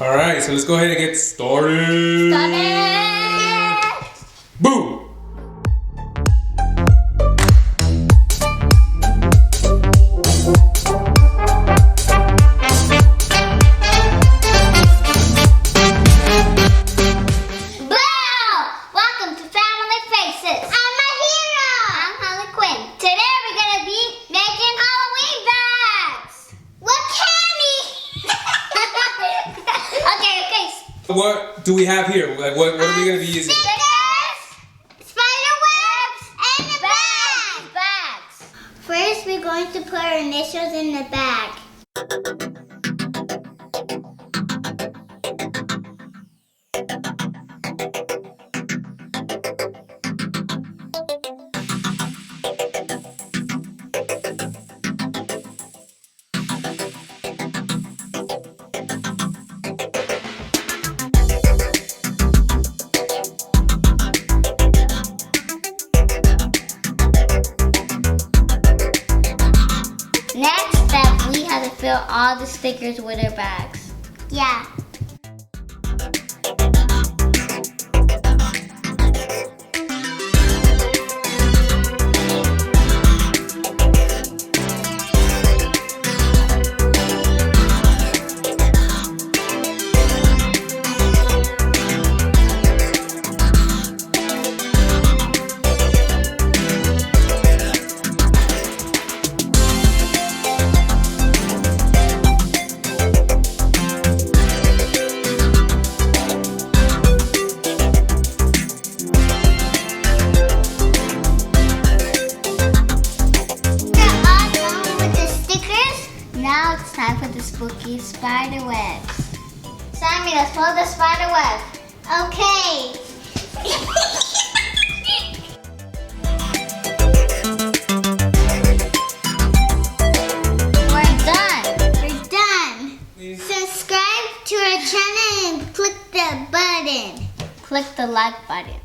Alright, so let's go ahead and get started. Boom! Welcome to Family Faces. I'm a hero. I'm Harley Quinn. Today we're gonna be making Halloween bags with candy. Okay. What do we have here? Like, what are we going to be using? Stickers, spider webs, and the bags. First, we're going to put our initials in the bag. Next step, we have to fill all the stickers with our bags. Yeah. Now it's time for the spooky spider webs. Sammy, let's pull the spider web. Okay. We're done. Subscribe to our channel and click the button. Click the like button.